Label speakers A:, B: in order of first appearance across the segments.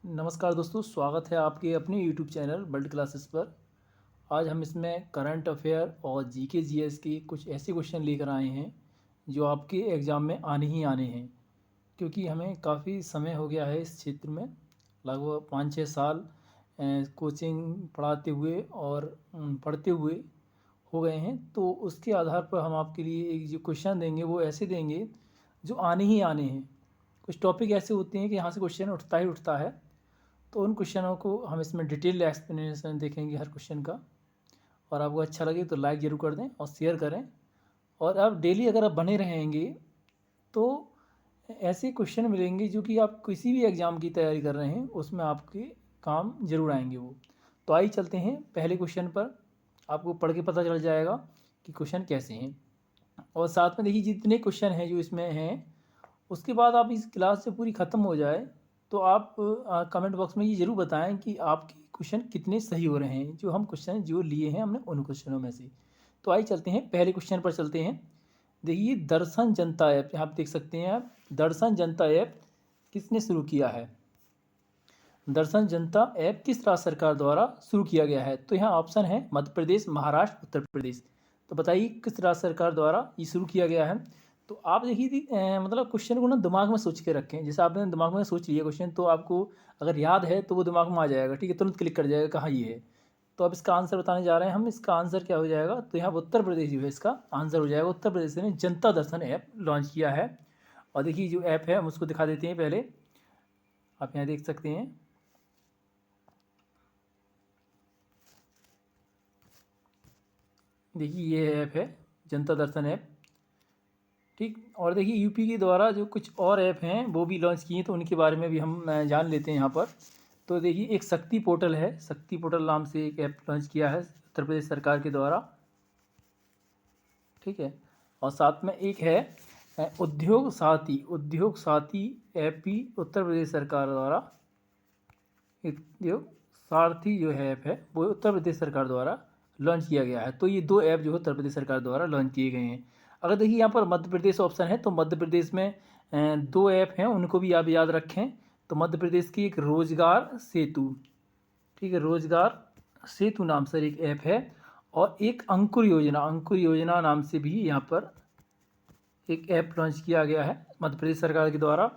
A: नमस्कार दोस्तों, स्वागत है आपके अपने यूट्यूब चैनल वर्ल्ड क्लासेस पर। आज हम इसमें करंट अफेयर और जीके जीएस के कुछ ऐसे क्वेश्चन लेकर आए हैं जो आपके एग्ज़ाम में आने ही आने हैं। क्योंकि हमें काफ़ी समय हो गया है इस क्षेत्र में, लगभग 5-6 साल कोचिंग पढ़ाते हुए और पढ़ते हुए हो गए हैं। तो उसके आधार पर हम आपके लिए एक जो क्वेश्चन देंगे वो ऐसे देंगे जो आने ही आने हैं। कुछ टॉपिक ऐसे होते हैं कि यहाँ से क्वेश्चन उठता ही उठता है। तो उन क्वेश्चनों को हम इसमें डिटेल एक्सप्लेनेशन देखेंगे हर क्वेश्चन का। और आपको अच्छा लगे तो लाइक ज़रूर कर दें और शेयर करें। और आप डेली अगर आप बने रहेंगे तो ऐसे क्वेश्चन मिलेंगे जो कि आप किसी भी एग्ज़ाम की तैयारी कर रहे हैं उसमें आपके काम ज़रूर आएंगे वो। तो आइए चलते हैं पहले क्वेश्चन पर। आपको पढ़ के पता चल जाएगा कि क्वेश्चन कैसे हैं। और साथ में देखिए जितने क्वेश्चन हैं जो इसमें हैं, उसके बाद आप इस क्लास से पूरी ख़त्म हो जाए तो आप कमेंट बॉक्स में ये ज़रूर बताएं कि आपके क्वेश्चन कितने सही हो रहे हैं, जो हम क्वेश्चन जो लिए हैं हमने उन क्वेश्चनों में से। तो आइए चलते हैं पहले क्वेश्चन पर चलते हैं। देखिए दर्शन जनता ऐप, यहाँ आप देख सकते हैं आप, दर्शन जनता ऐप किसने शुरू किया है? दर्शन जनता ऐप किस राज्य सरकार द्वारा शुरू किया गया है? तो यहाँ ऑप्शन है मध्य प्रदेश, महाराष्ट्र, उत्तर प्रदेश। तो बताइए किस राज्य सरकार द्वारा ये शुरू किया गया है? तो आप देखिए मतलब क्वेश्चन को ना दिमाग में सोच के रखें। जैसे आपने दिमाग में सोच लिया क्वेश्चन, तो आपको अगर याद है तो वो दिमाग में आ जाएगा, ठीक है, तुरंत क्लिक कर जाएगा कहाँ ये है। तो अब इसका आंसर बताने जा रहे हैं हम। इसका आंसर क्या हो जाएगा? तो यहाँ उत्तर प्रदेश जो है इसका आंसर हो जाएगा। उत्तर प्रदेश ने जनता दर्शन ऐप लॉन्च किया है। और देखिए जो ऐप है हम उसको दिखा देते हैं पहले। आप यहाँ देख सकते हैं, देखिए ये ऐप है जनता दर्शन ऐप, ठीक। और देखिए यूपी के द्वारा जो कुछ और ऐप हैं वो भी लॉन्च किए, तो उनके बारे में भी हम जान लेते हैं यहाँ पर। तो देखिए एक शक्ति पोर्टल है, शक्ति पोर्टल नाम से एक ऐप लॉन्च किया है उत्तर प्रदेश सरकार के द्वारा, ठीक है। और साथ में एक है उद्योग साथी, उद्योग साथी ऐप भी उत्तर प्रदेश सरकार द्वारा, उद्योग सारथी जो है ऐप है वो उत्तर प्रदेश सरकार द्वारा लॉन्च किया गया है। तो ये दो ऐप जो है उत्तर प्रदेश सरकार द्वारा लॉन्च किए गए हैं। अगर देखिए यहाँ पर मध्य प्रदेश ऑप्शन है, तो मध्य प्रदेश में दो ऐप हैं, उनको भी आप याद रखें। तो मध्य प्रदेश की एक रोजगार सेतु, ठीक है, रोजगार सेतु नाम से एक ऐप है। और एक अंकुर योजना, अंकुर योजना नाम से भी यहाँ पर एक ऐप लॉन्च किया गया है मध्य प्रदेश सरकार के द्वारा।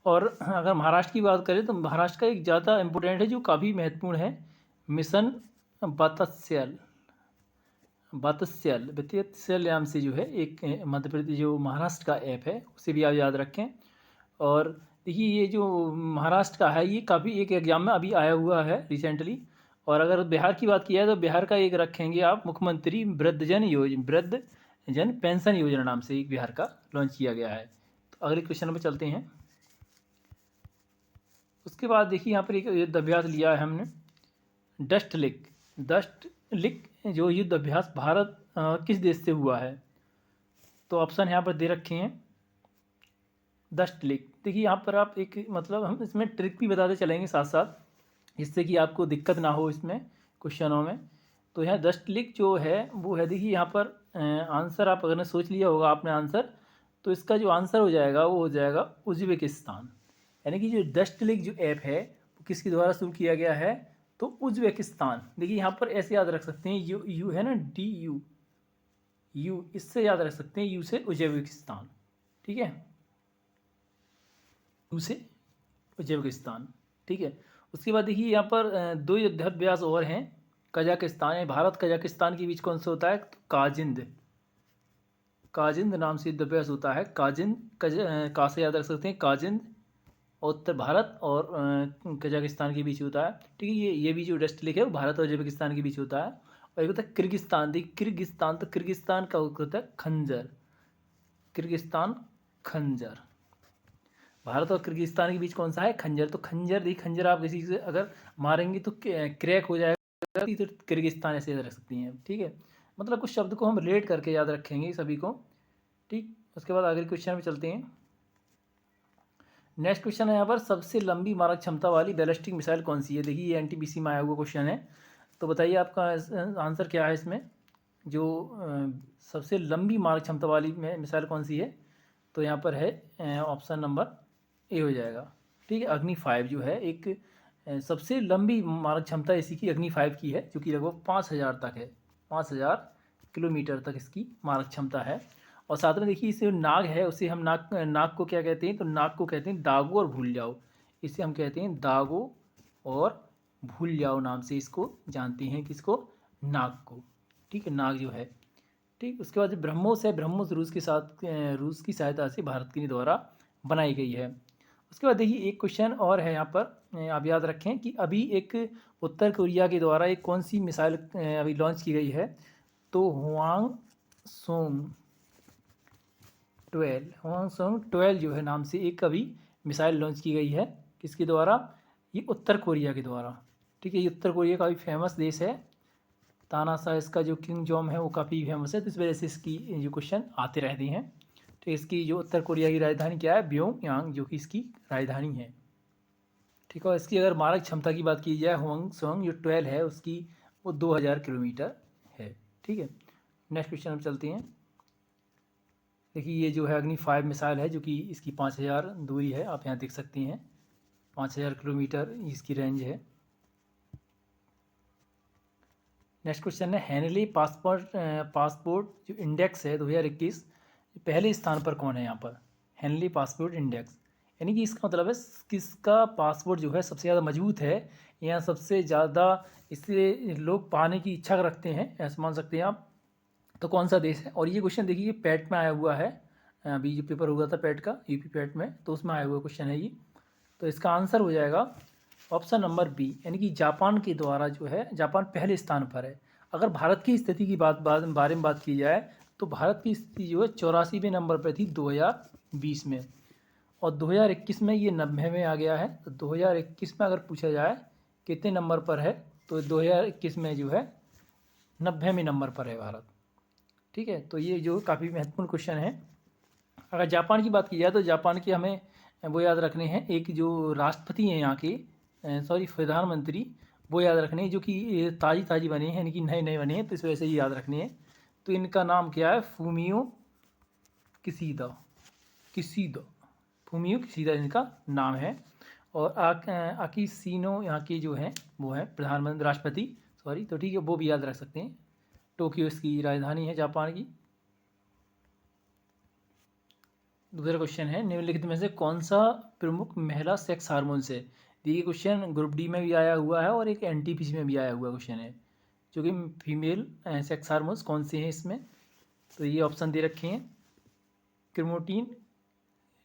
A: और अगर महाराष्ट्र की बात करें तो महाराष्ट्र का एक ज़्यादा इम्पोर्टेंट है जो काफ़ी महत्वपूर्ण है, मिशन वात्सल, वात्सल नाम से जो है एक मध्य प्रदेश जो महाराष्ट्र का ऐप है, उसे भी आप याद रखें। और देखिए ये जो महाराष्ट्र का है ये काफ़ी एक एग्जाम में अभी आया हुआ है रिसेंटली। और अगर बिहार की बात की जाए तो बिहार का एक रखेंगे आप, मुख्यमंत्री वृद्धजन पेंशन योजना नाम से एक बिहार का लॉन्च किया गया है। तो अगले क्वेश्चन पर चलते हैं। उसके बाद देखिए यहाँ पर एक युद्ध अभ्यास लिया है हमने, डस्ट लिक, डस्ट लिक जो युद्ध अभ्यास भारत किस देश से हुआ है? तो ऑप्शन यहाँ पर दे रखे हैं डस्ट लिक। देखिए यहाँ पर आप एक मतलब हम इसमें ट्रिक भी बताते चलेंगे साथ साथ, जिससे कि आपको दिक्कत ना हो इसमें क्वेश्चनों में। तो यहाँ डस्ट लिक जो है वो है, देखिए यहाँ पर आंसर आप अगर ने सोच लिया होगा आपने आंसर, तो इसका जो आंसर हो जाएगा वो हो जाएगा उज्बेकिस्तान। यानी कि जो डस्ट लिक जो ऐप है वो किसके द्वारा शुरू किया गया है? तो उज्बेकिस्तान। देखिए यहाँ पर ऐसे याद रख सकते हैं, यू यू है ना, डी यू, यू इससे याद रख सकते हैं, यू से उज्बेकिस्तान, ठीक है, यू से उज्बेकिस्तान, ठीक है। उसके बाद देखिए यहाँ पर दो युद्धाभ्यास और हैं, कजाकिस्तान है, भारत कजाकिस्तान के बीच कौन सा होता है? तो काजिंद, काजिंद नाम से युद्धाभ्यास होता है। काजिंद का से याद रख सकते हैं काजिंद, उत्तर भारत और कजाकिस्तान के बीच होता है, ठीक है। ये भी जो डस्ट लेक है वो भारत और उज्बेकिस्तान के बीच होता है। और एक होता है किर्गिस्तान, देखिए किर्गिस्तान, तो किर्गिस्तान का होता है खंजर, किर्गिस्तान खंजर। भारत और किर्गिस्तान के बीच कौन सा है? खंजर। तो खंजर, देखिए खंजर आप किसी से अगर मारेंगे तो क्रैक हो जाएगा, तो किर्गिस्तान ऐसे याद रख सकती हैं, ठीक है। मतलब कुछ शब्द को हम रिलेट करके याद रखेंगे सभी को, ठीक। उसके बाद अगले क्वेश्चन में चलते हैं। नेक्स्ट क्वेश्चन है यहाँ पर, सबसे लंबी मारक क्षमता वाली बैलिस्टिक मिसाइल कौन सी है? देखिए ये एनटीपीसी में आया हुआ क्वेश्चन है। तो बताइए आपका आंसर क्या है इसमें, जो सबसे लंबी मारक क्षमता वाली मिसाइल कौन सी है? तो यहाँ पर है ऑप्शन नंबर ए हो जाएगा, ठीक है। अग्नि 5 जो है एक सबसे लंबी मारक क्षमता इसी की अग्नि 5 की है, जो कि लगभग 5000 तक है, 5000 किलोमीटर तक इसकी मारक क्षमता है। और साथ में देखिए इसे नाग है, उसे हम नाग नाग को क्या कहते हैं, तो नाग को कहते हैं दागो और भूल जाओ। इसे हम कहते हैं दागो और भूल जाओ नाम से इसको जानते हैं, किसको, नाग को। ठीक है, नाग जो है। ठीक, उसके बाद जो ब्रह्मोस है, ब्रह्मोस रूस की सहायता से भारत के द्वारा बनाई गई है। उसके बाद देखिए एक क्वेश्चन और है यहाँ पर, आप याद रखें कि अभी एक उत्तर कोरिया के द्वारा एक कौन सी मिसाइल अभी लॉन्च की गई है, तो हुआंगसोंग 12 जो है नाम से एक अभी मिसाइल लॉन्च की गई है, किसके द्वारा, ये उत्तर कोरिया के द्वारा। ठीक है, ये उत्तर कोरिया काफ़ी फेमस देश है, तानाशाह इसका जो किंग जॉम है वो काफ़ी फेमस है, तो इस वजह से इसकी जो क्वेश्चन आते रहते हैं। तो इसकी जो उत्तर कोरिया की राजधानी क्या है, प्योंगयांग, जो कि इसकी राजधानी है। ठीक है, और इसकी अगर मारक क्षमता की बात की जाए, हुआंगसोंग जो 12 है उसकी वो 2000 किलोमीटर है। ठीक है, नेक्स्ट क्वेश्चन हम चलते हैं। देखिए ये जो है अग्नि 5 मिसाइल है, जो कि इसकी 5000 दूरी है, आप यहाँ देख सकते हैं 5000 किलोमीटर इसकी रेंज है। नेक्स्ट क्वेश्चन है हेनली पासपोर्ट जो इंडेक्स है 2021, पहले स्थान पर कौन है यहाँ पर, हेनली पासपोर्ट इंडेक्स, यानी कि इसका मतलब है किसका पासपोर्ट जो है सबसे ज़्यादा मजबूत है, या सबसे ज़्यादा इसे लोग पाने की इच्छा रखते हैं, ऐसा मान सकते हैं आप, तो कौन सा देश है। और ये क्वेश्चन देखिए पैट में आया हुआ है, अभी जो पेपर हुआ था पैट का, यूपी पैट में, तो उसमें आया हुआ क्वेश्चन है ये। तो इसका आंसर हो जाएगा ऑप्शन नंबर बी, यानी कि जापान के द्वारा जो है, जापान पहले स्थान पर है। अगर भारत की स्थिति की बारे में बात की जाए, तो भारत की स्थिति जो है 84वें नंबर पर थी 2020 में, और 2021 में ये 90वें आ गया है। तो 2021 में अगर पूछा जाए कितने नंबर पर है, तो 2021 में जो है 90वें नंबर पर है भारत। ठीक है, तो ये जो काफ़ी महत्वपूर्ण क्वेश्चन है। अगर जापान की बात की जाए, तो जापान के हमें वो याद रखने हैं, एक जो राष्ट्रपति हैं यहाँ के, प्रधानमंत्री, वो याद रखने हैं, जो कि ताज़ी बने हैं, यानी कि नए नए बने हैं, तो इस वजह से ये याद रखने हैं। तो इनका नाम क्या है, फूमियो किसीदा, फूमियो किसीदा इनका नाम है। और अकिशिनो यहाँ के जो हैं वो है प्रधानमंत्री, राष्ट्रपति, सॉरी, तो ठीक है, वो भी याद रख सकते हैं। टोक्यो इसकी राजधानी है जापान की। दूसरा क्वेश्चन है निम्नलिखित में से कौन सा प्रमुख महिला सेक्स हार्मोन से, ये क्वेश्चन ग्रुप डी में भी आया हुआ है और एक एनटीपीसी में भी आया हुआ क्वेश्चन है, जो कि फीमेल सेक्स हार्मोन्स कौन से हैं इसमें। तो ये ऑप्शन दे रखे हैं, क्रोमोटीन,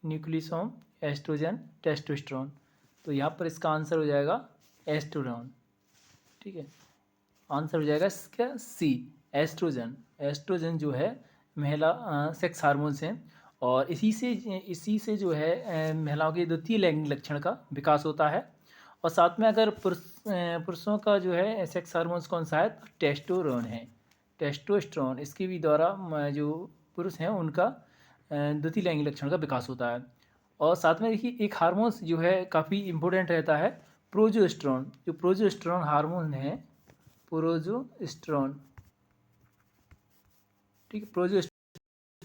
A: न्यूक्लियोसोम, एस्ट्रोजन, टेस्टोस्टेरोन। तो यहाँ पर इसका आंसर हो जाएगा एस्ट्रोजन। ठीक है, आंसर हो जाएगा इसका सी, एस्ट्रोजन। एस्ट्रोजन जो है महिला सेक्स हार्मोन्स हैं, और इसी से जो है महिलाओं के द्वितीय लैंगिक लक्षण का विकास होता है। और साथ में अगर पुरुषों का जो है सेक्स हार्मोन्स कौन सा है, तो टेस्टोस्टेरोन है, टेस्टोस्टेरोन, इसके भी द्वारा जो पुरुष हैं उनका द्वितीय लैंगिक लक्षण का विकास होता है। और साथ में देखिए एक हार्मोन्स जो है काफ़ी इंपॉर्टेंट रहता है, प्रोजेस्टेरोन, जो प्रोजेस्टेरोन हार्मोन है, प्रोजेस्टेरोन। ठीक है, प्रोजेस्टेरोन,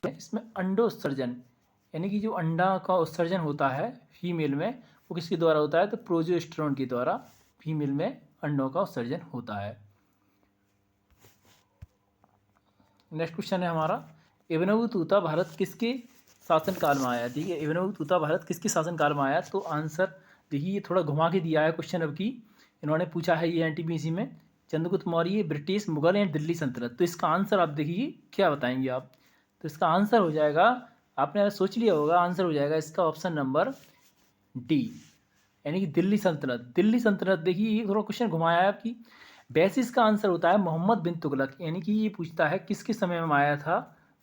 A: इसमें अंडोत्सर्जन, यानी कि जो अंडा का उत्सर्जन होता है फीमेल में, वो किसके द्वारा होता है, तो प्रोजेस्टेरोन के द्वारा फीमेल में अंडों का उत्सर्जन होता है। नेक्स्ट क्वेश्चन है हमारा, इब्न तूता भारत किसके शासनकाल में आया। ठीक है, इब्न तूता भारत किसके शासनकाल में आया, तो आंसर देखिए ये थोड़ा घुमा के दिया है क्वेश्चन, अब की इन्होंने पूछा है ये एनटीपीसी में, चंद्रगुप्त मौर्य, ब्रिटिश, मुगल या दिल्ली सल्तनत। तो इसका आंसर आप देखिए क्या बताएंगे आप, तो इसका आंसर हो जाएगा, आपने सोच लिया होगा, आंसर हो जाएगा इसका ऑप्शन नंबर डी, यानी कि दिल्ली सल्तनत। दिल्ली सल्तनत, देखिए ये थोड़ा क्वेश्चन घुमाया है आपकी, वैसे इसका आंसर होता है मोहम्मद बिन तुगलक, यानी कि ये पूछता है किसके समय में आया था,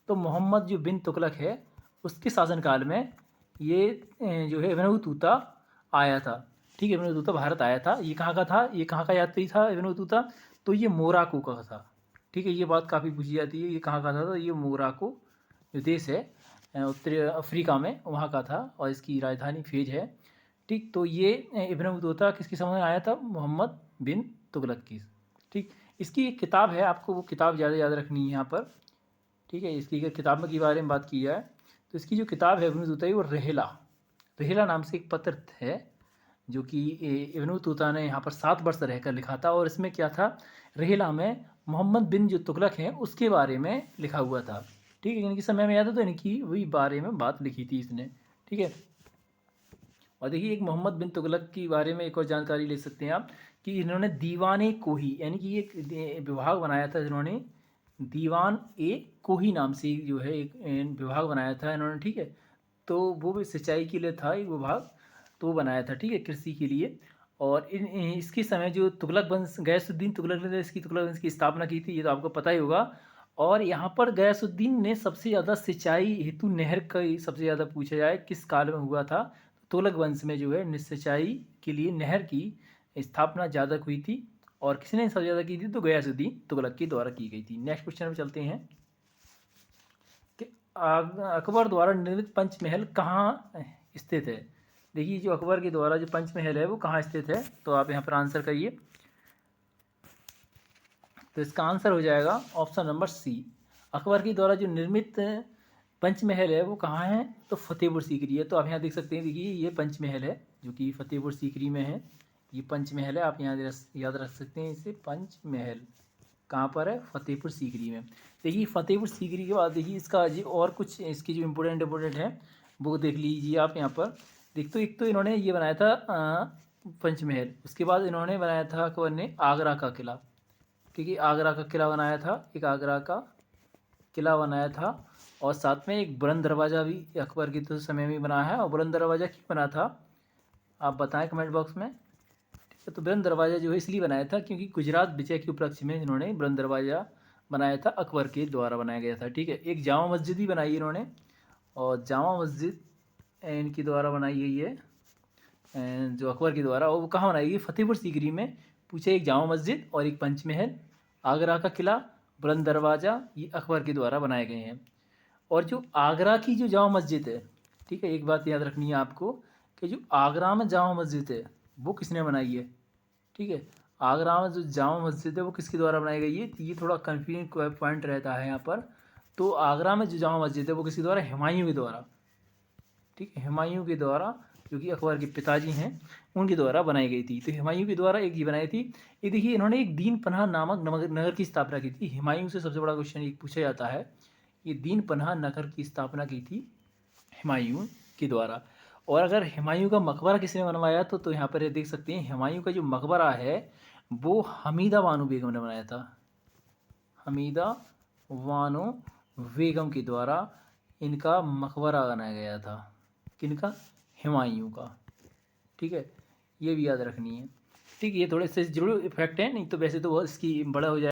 A: तो मोहम्मद जो बिन तुगलक है उसके शासनकाल में ये जो है इब्न तूता आया था। ठीक है, इब्न तूता भारत आया था। ये कहाँ का था, ये कहाँ का यात्री था इब्न तूता, तो ये मोराको का था। ठीक है, ये बात काफ़ी पूछी जाती है, ये कहाँ का था, तो ये मोराको जो देश है उत्तरी अफ्रीका में, वहाँ का था, और इसकी राजधानी फेज है। ठीक, तो ये इब्न बतूता किसके समय आया था, मोहम्मद बिन तुगलक की। ठीक, इसकी एक किताब है, आपको वो किताब ज़्यादा याद रखनी है यहाँ पर। ठीक है, इसकी किताब के बारे में बात की जाए, तो इसकी जो किताब है इब्न बतूता की, वो रहेला नाम से एक पत्र है, जो कि इब्न बतूता ने यहाँ पर 7 वर्ष रहकर लिखा था। और इसमें क्या था, रिहला में मोहम्मद बिन जो तुगलक हैं उसके बारे में लिखा हुआ था। ठीक है, इनके समय में आया था तो इनकी वही बारे में बात लिखी थी इसने। ठीक है, और देखिए एक मोहम्मद बिन तुगलक के बारे में एक और जानकारी ले सकते हैं आप कि इन्होंने दीवान कोही यानी कि एक विभाग बनाया था, जिन्होंने दीवान ए कोही नाम से जो है एक विभाग बनाया था इन्होंने। ठीक है, तो वो भी सिंचाई के लिए था एक विभाग, तो वो बनाया था। ठीक है, कृषि के लिए। और इसके समय जो तुगलक वंश, गयासुद्दीन तुगलक ने इसकी तुगलक वंश की स्थापना की थी, ये तो आपको पता ही होगा। और यहाँ पर गयासुद्दीन ने सबसे ज़्यादा सिंचाई हेतु नहर का सबसे ज़्यादा पूछा जाए किस काल में हुआ था, तुगलक वंश में जो है सिंचाई के लिए नहर की स्थापना ज़्यादा हुई थी। और किसने सबसे ज़्यादा की थी, तो गयासुद्दीन तुगलक के द्वारा की गई थी। नेक्स्ट क्वेश्चन में चलते हैं कि अकबर द्वारा निर्मित पंचमहल कहाँ स्थित है। देखिए जो अकबर के द्वारा जो पंचमहल है वो कहाँ स्थित है, तो आप यहाँ पर आंसर करिए। तो इसका आंसर हो जाएगा ऑप्शन नंबर सी। अकबर के द्वारा जो निर्मित पंचमहल है वो कहाँ है, तो फतेहपुर सीकरी है। तो आप यहाँ देख सकते हैं, देखिए ये पंचमहल है जो कि फतेहपुर सीकरी में है। ये पंचमहल है, आप यहाँ याद रख सकते हैं इसे। पंचमहल कहाँ पर है, फतेहपुर सीकरी में। देखिए फतेहपुर सीकरी के बाद देखिए इसका जी और कुछ इसकी जो इम्पोर्टेंट है वो देख लीजिए आप यहाँ पर। देख तो एक तो इन्होंने ये बनाया था पंचमहल, उसके बाद इन्होंने बनाया था अकबर ने आगरा का किला। ठीक है, आगरा का किला बनाया था, एक आगरा का किला बनाया था। और साथ में एक बुलंद दरवाज़ा भी अकबर के तो समय में बना है। और बुलंद दरवाज़ा क्यों बना था, आप बताएं कमेंट बॉक्स में। ठीक है, तो बुलंद दरवाज़ा जो है इसलिए बनाया था क्योंकि गुजरात विजय के उपलक्ष्य में इन्होंने बुलंद दरवाज़ा बनाया था, अकबर के द्वारा बनाया गया था। ठीक है, एक जामा मस्जिद भी बनाई इन्होंने, और जामा मस्जिद इनके द्वारा बनाई गई है जो अकबर के द्वारा। और वो कहाँ बनाई गई, फतेहपुर सीकरी में। पूछे एक जामा मस्जिद और एक पंचमहल, आगरा का किला, बुलंद दरवाज़ा, ये अकबर के द्वारा बनाए गए हैं। और जो आगरा की जो जामा मस्जिद है, ठीक है, एक बात याद रखनी है आपको कि जो आगरा में जामा मस्जिद है वो किसने बनाई है। ठीक है, आगरा में जो जामा मस्जिद है वो किसके द्वारा बनाई गई है, ये थोड़ा कन्फ्यूजिंग पॉइंट रहता है यहाँ पर। तो आगरा में जो जामा मस्जिद है वो किसके द्वारा, हुमायूं के द्वारा। ठीक है, हुमायूं के द्वारा, जो कि अकबर के पिताजी हैं उनके द्वारा बनाई गई थी। तो हुमायूं के द्वारा एक ये बनाई थी। ये देखिए इन्होंने एक दीन पनाह नामक नगर की स्थापना की थी। हुमायूं से सबसे बड़ा क्वेश्चन एक पूछा जाता है, ये दीन पनाह नगर की स्थापना की थी हुमायूं के द्वारा। और अगर हुमायूं का मकबरा किसने बनवाया तो यहाँ पर देख सकते हैं हुमायूं का जो मकबरा है वो हमीदा बानो बेगम ने बनाया था। हमीदा बानो बेगम के द्वारा इनका मकबरा बनाया गया था। किनका, हुमायूं का। ठीक है, ये भी याद रखनी है। ठीक है, ये थोड़े से जरूर इफेक्ट है, नहीं तो वैसे तो बहुत इसकी बड़ा हो जाए।